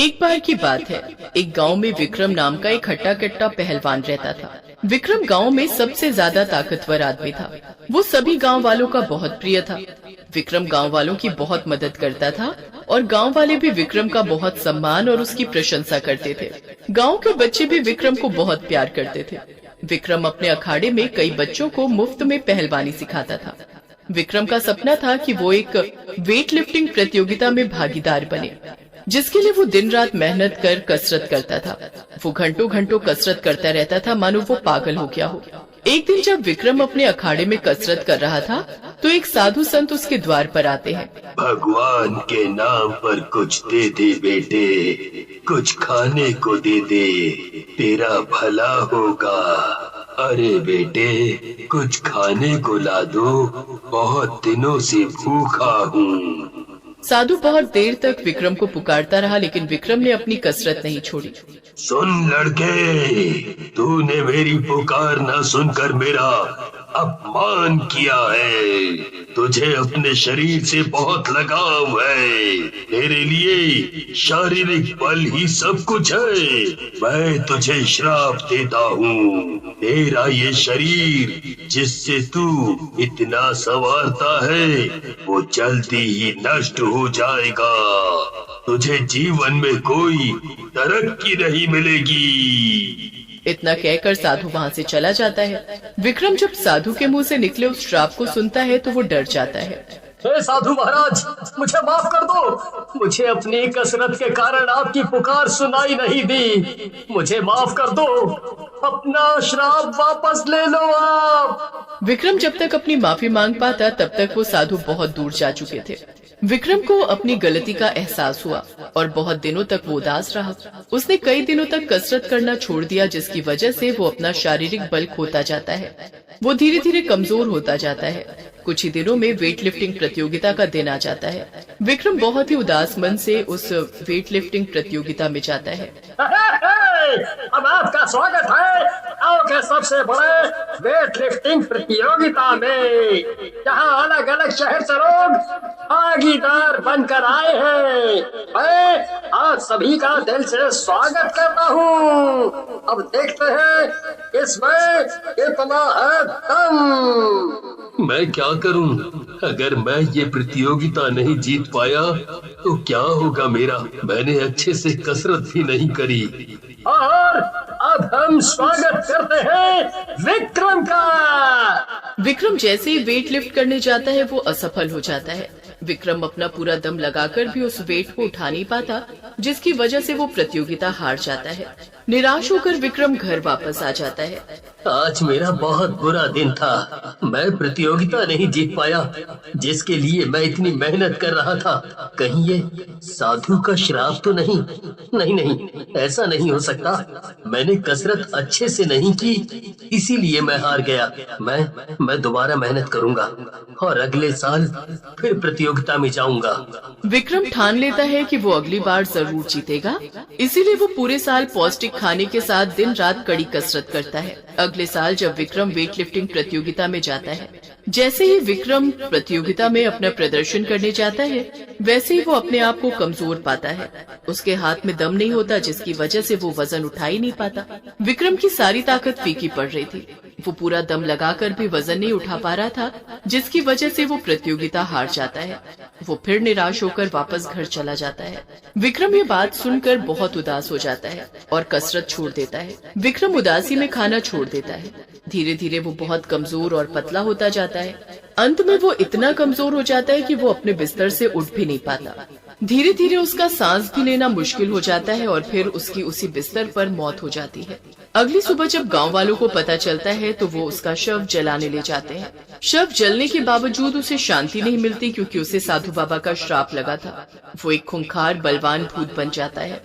एक बार की बात है, एक गांव में विक्रम नाम का एक हट्टा कट्टा पहलवान रहता था। विक्रम गांव में सबसे ज्यादा ताकतवर आदमी था। वो सभी गांव वालों का बहुत प्रिय था। विक्रम गांव वालों की बहुत मदद करता था और गांव वाले भी विक्रम का बहुत सम्मान और उसकी प्रशंसा करते थे। गांव के बच्चे भी विक्रम को बहुत प्यार करते थे। विक्रम अपने अखाड़े में कई बच्चों को मुफ्त में पहलवानी सिखाता था। विक्रम का सपना था कि वो एक वेट लिफ्टिंग प्रतियोगिता में भागीदार बने, जिसके लिए वो दिन रात मेहनत कर कसरत करता था। वो घंटों घंटों कसरत करता रहता था, मानो वो पागल हो गया हो। एक दिन जब विक्रम अपने अखाड़े में कसरत कर रहा था तो एक साधु संत उसके द्वार पर आते हैं। भगवान के नाम पर कुछ दे दे बेटे, कुछ खाने को दे दे, तेरा भला होगा। अरे बेटे, कुछ खाने को ला दो, बहुत दिनों से भूखा हूँ। साधु बहुत देर तक विक्रम को पुकारता रहा, लेकिन विक्रम ने अपनी कसरत नहीं छोड़ी। सुन लड़के, तूने मेरी पुकार न सुनकर मेरा अपमान किया है। तुझे अपने शरीर से बहुत लगाव है। तेरे लिए शारीरिक बल ही सब कुछ है। मैं तुझे श्राप देता हूँ। तेरा ये शरीर जिससे तू इतना संवारता है, वो जल्दी ही नष्ट हो जाएगा। तुझे जीवन में कोई तरक्की नहीं मिलेगी। इतना कहकर साधु वहाँ से चला जाता है। विक्रम जब साधु के मुंह से निकले उस श्राप को सुनता है तो वो डर जाता है। हे साधु महाराज, मुझे माफ कर दो। मुझे अपनी कसरत के कारण आपकी पुकार सुनाई नहीं दी। मुझे माफ कर दो। अपना श्राप वापस ले लो आप। विक्रम जब तक अपनी माफी मांग पाता तब तक वो साधु बहुत दूर जा चुके थे। विक्रम को अपनी गलती का एहसास हुआ और बहुत दिनों तक वो उदास रहा। उसने कई दिनों तक कसरत करना छोड़ दिया, जिसकी वजह से वो अपना शारीरिक बल खोता जाता है। वो धीरे धीरे कमजोर होता जाता है। कुछ ही दिनों में वेट लिफ्टिंग प्रतियोगिता का दिन आ जाता है। विक्रम बहुत ही उदास मन से उस वेट लिफ्टिंग प्रतियोगिता में जाता है। अब आपका स्वागत है गांव के सबसे बड़े वेट लिफ्टिंग प्रतियोगिता में। यहाँ अलग अलग शहर से लोग भागीदार बनकर आए हैं। मैं आप सभी का दिल से स्वागत करता हूँ। अब देखते हैं इसमें कितना है दम। मैं क्या करूं? अगर मैं ये प्रतियोगिता नहीं जीत पाया तो क्या होगा मेरा? मैंने अच्छे से कसरत भी नहीं करी। और अब हम स्वागत करते हैं विक्रम का। विक्रम जैसे ही वेट लिफ्ट करने जाता है वो असफल हो जाता है। विक्रम अपना पूरा दम लगाकर भी उस वेट को उठा नहीं पाता, जिसकी वजह से वो प्रतियोगिता हार जाता है। निराश होकर विक्रम घर वापस आ जाता है। आज मेरा बहुत बुरा दिन था। मैं प्रतियोगिता नहीं जीत पाया, जिसके लिए मैं इतनी मेहनत कर रहा था। कहीं ये साधु का श्राप तो नहीं? नहीं, ऐसा नहीं हो सकता। मैंने कसरत अच्छे से नहीं की, इसीलिए मैं हार गया। मैं दोबारा मेहनत करूंगा और अगले साल फिर प्रतियोगिता में जाऊंगा। विक्रम ठान लेता है कि वो अगली बार जरूर जीतेगा, इसीलिए वो पूरे साल पौष्टिक खाने के साथ दिन रात कड़ी कसरत करता है। अगले साल जब विक्रम वेट लिफ्टिंग प्रतियोगिता में जाता है, जैसे ही विक्रम प्रतियोगिता में अपना प्रदर्शन करने जाता है, वैसे ही वो अपने आप को कमजोर पाता है। उसके हाथ में दम नहीं होता, जिसकी वजह से वो वजन उठा ही नहीं पाता। विक्रम की सारी ताकत फीकी पड़ रही थी। वो पूरा दम लगाकर भी वजन नहीं उठा पा रहा था, जिसकी वजह से वो प्रतियोगिता हार जाता है। वो फिर निराश होकर वापस घर चला जाता है। विक्रम ये बात सुनकर बहुत उदास हो जाता है और कसरत छोड़ देता है। विक्रम उदासी में खाना छोड़ देता है। धीरे धीरे वो बहुत कमजोर और पतला होता जाता है। अंत में वो इतना कमजोर हो जाता है कि वो अपने बिस्तर से उठ भी नहीं पाता। धीरे धीरे उसका सांस भी लेना मुश्किल हो जाता है और फिर उसकी उसी बिस्तर पर मौत हो जाती है। अगली सुबह जब गांव वालों को पता चलता है तो वो उसका शव जलाने ले जाते हैं। शव जलने के बावजूद उसे शांति नहीं मिलती, क्योंकि उसे साधु बाबा का श्राप लगा था। वो एक खूंखार बलवान भूत बन जाता है।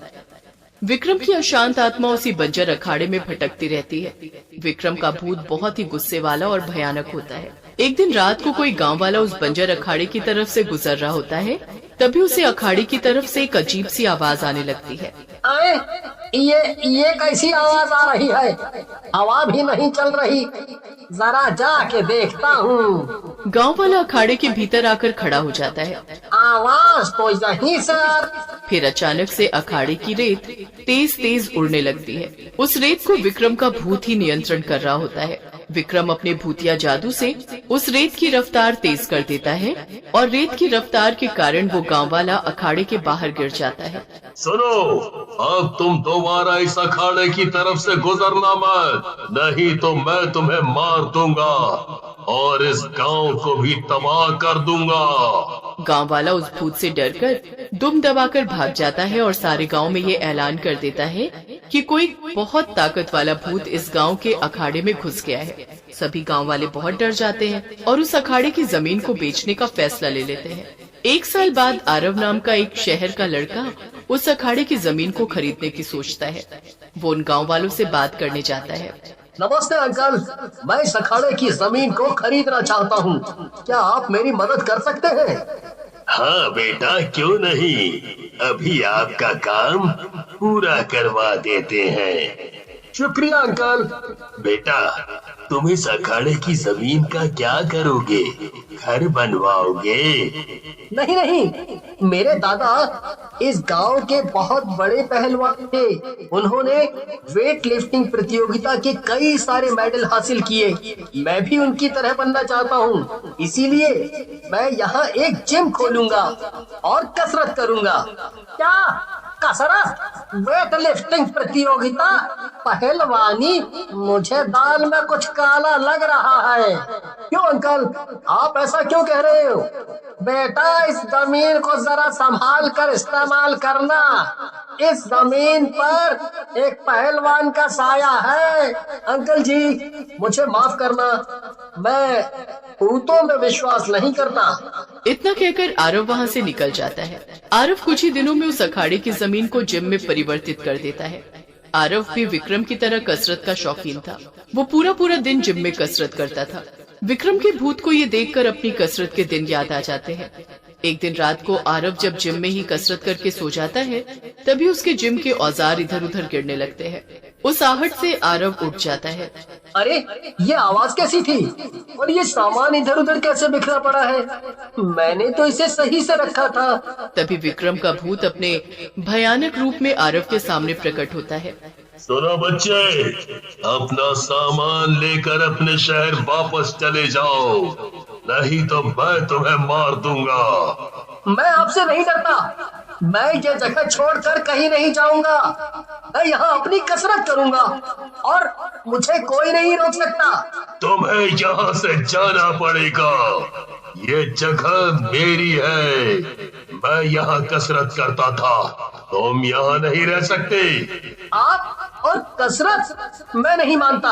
विक्रम की अशांत आत्मा उसी बंजर अखाड़े में भटकती रहती है। विक्रम का भूत बहुत ही गुस्से वाला और भयानक होता है। एक दिन रात को कोई गांव वाला उस बंजर अखाड़े की तरफ से गुजर रहा होता है। तभी उसे अखाड़े की तरफ से एक अजीब सी आवाज आने लगती है। ये कैसी आवाज आ रही है? हवा भी नहीं चल रही। जरा जाके देखता हूँ। गांव वाला अखाड़े के भीतर आकर खड़ा हो जाता है। आवाज तो यहीं से आ रही। फिर अचानक से अखाड़े की रेत तेज तेज उड़ने लगती है। उस रेत को विक्रम का भूत ही नियंत्रण कर रहा होता है। विक्रम अपने भूतिया जादू से उस रेत की रफ्तार तेज कर देता है और रेत की रफ्तार के कारण वो गांव वाला अखाड़े के बाहर गिर जाता है। सुनो, अब तुम दोबारा इस अखाड़े की तरफ से गुजरना मत, नहीं तो मैं तुम्हें मार दूंगा और इस गांव को भी तबाह कर दूंगा। गांव वाला उस भूत से डरकर दुम दबाकर भाग जाता है और सारे गांव में ये ऐलान कर देता है कि कोई बहुत ताकत वाला भूत इस गांव के अखाड़े में घुस गया है। सभी गांव वाले बहुत डर जाते हैं और उस अखाड़े की जमीन को बेचने का फैसला ले लेते हैं। 1 साल बाद आरव नाम का एक शहर का लड़का उस अखाड़े की जमीन को खरीदने की सोचता है। वो उन गांव वालों से बात करने जाता है। नमस्ते अंकल, मैं इस अखाड़े की जमीन को खरीदना चाहता हूँ। क्या आप मेरी मदद कर सकते हैं? हाँ बेटा, क्यों नहीं, अभी आपका काम पूरा करवा देते हैं। शुक्रिया अंकल। बेटा, तुम इस अखाड़े की जमीन का क्या करोगे? घर बनवाओगे? नहीं नहीं, मेरे दादा इस गांव के बहुत बड़े पहलवान थे। उन्होंने वेट लिफ्टिंग प्रतियोगिता के कई सारे मेडल हासिल किए। मैं भी उनकी तरह बनना चाहता हूँ, इसीलिए मैं यहाँ एक जिम खोलूंगा और कसरत करूंगा। क्या कसरत? वेट लिफ्टिंग प्रतियोगिता? पहलवानी? मुझे दाल में कुछ काला लग रहा है। क्यों अंकल, आप ऐसा क्यों कह रहे हो? बेटा, इस जमीन को जरा संभाल कर इस्तेमाल करना। इस जमीन पर एक पहलवान का साया है। अंकल जी, मुझे माफ करना, मैं भूतों में विश्वास नहीं करता। इतना कहकर आरव वहाँ से निकल जाता है। आरव कुछ ही दिनों में उस अखाड़े की जमीन को जिम में परिवर्तित कर देता है। आरव भी विक्रम की तरह कसरत का शौकीन था। वो पूरा दिन जिम में कसरत करता था। विक्रम के भूत को ये देखकर अपनी कसरत के दिन याद आ जाते हैं। एक दिन रात को आरव जब जिम में ही कसरत करके सो जाता है, तभी उसके जिम के औजार इधर उधर गिरने लगते हैं। उस आहट से आरव उठ जाता है। अरे, ये आवाज कैसी थी? और ये सामान इधर उधर कैसे बिखरा पड़ा है? मैंने तो इसे सही से रखा था। तभी विक्रम का भूत अपने भयानक रूप में आरव के सामने प्रकट होता है। सुनो बच्चे, अपना सामान लेकर अपने शहर वापस चले जाओ, नहीं तो मैं तुम्हें मार दूंगा। मैं आपसे नहीं डरता। मैं ये जगह छोड़कर कहीं नहीं जाऊंगा। मैं यहाँ अपनी कसरत करूंगा और मुझे कोई नहीं रोक सकता। तुम्हें यहाँ से जाना पड़ेगा। ये जगह मेरी है। मैं यहाँ कसरत करता था, तुम यहाँ नहीं रह सकते। आप और कसरत? मैं नहीं मानता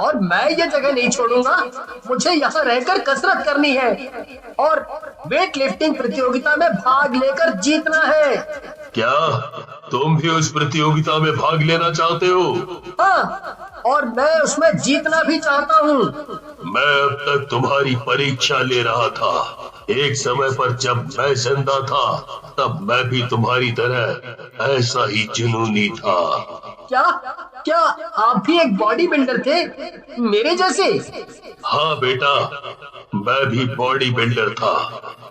और मैं ये जगह नहीं छोड़ूंगा। मुझे यहाँ रहकर कसरत करनी है और वेट लिफ्टिंग प्रतियोगिता में भाग लेकर जीतना है। क्या तुम भी उस प्रतियोगिता में भाग लेना चाहते हो? हाँ, और मैं उसमें जीतना भी चाहता हूँ। मैं अब तक तुम्हारी परीक्षा ले रहा था। एक समय पर जब मैं जिंदा था, तब मैं भी तुम्हारी तरह ऐसा ही जुनूनी था। क्या क्या आप भी एक बॉडी बिल्डर थे, मेरे जैसे? हाँ बेटा, मैं भी बॉडी बिल्डर था।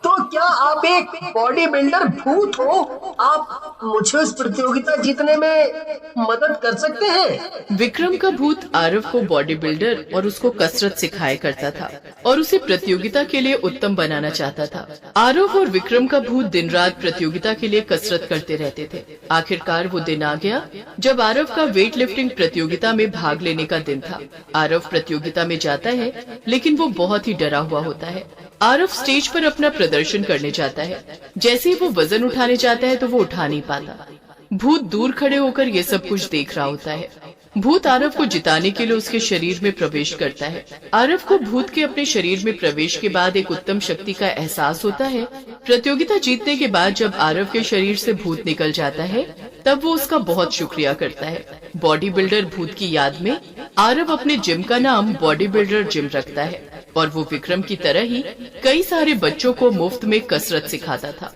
तो क्या आप एक बॉडी बिल्डर भूत हो? आप मुझे उस प्रतियोगिता जीतने में मदद कर सकते हैं? विक्रम का भूत आरव को बॉडी बिल्डर और उसको कसरत सिखाया करता था और उसे प्रतियोगिता के लिए उत्तम बनाना चाहता था। आरव और विक्रम का भूत दिन रात प्रतियोगिता के लिए कसरत करते रहते थे। आखिरकार वो दिन आ गया जब आरव का वेट लिफ्टिंग प्रतियोगिता में भाग लेने का दिन था। आरव प्रतियोगिता में जाता है, लेकिन वो बहुत ही डरा हुआ होता है। आरव स्टेज पर अपना प्रदर्शन करने जाता है। जैसे ही वो वजन उठाने जाता है तो वो उठा नहीं पाता। भूत दूर खड़े होकर ये सब कुछ देख रहा होता है। भूत आरव को जिताने के लिए उसके शरीर में प्रवेश करता है। आरव को भूत के अपने शरीर में प्रवेश के बाद एक उत्तम शक्ति का एहसास होता है। प्रतियोगिता जीतने के बाद जब आरव के शरीर से भूत निकल जाता है, तब वो उसका बहुत शुक्रिया करता है। बॉडी बिल्डर भूत की याद में आरव अपने जिम का नाम बॉडी बिल्डर जिम रखता है और वो विक्रम की तरह ही कई सारे बच्चों को मुफ्त में कसरत सिखाता था।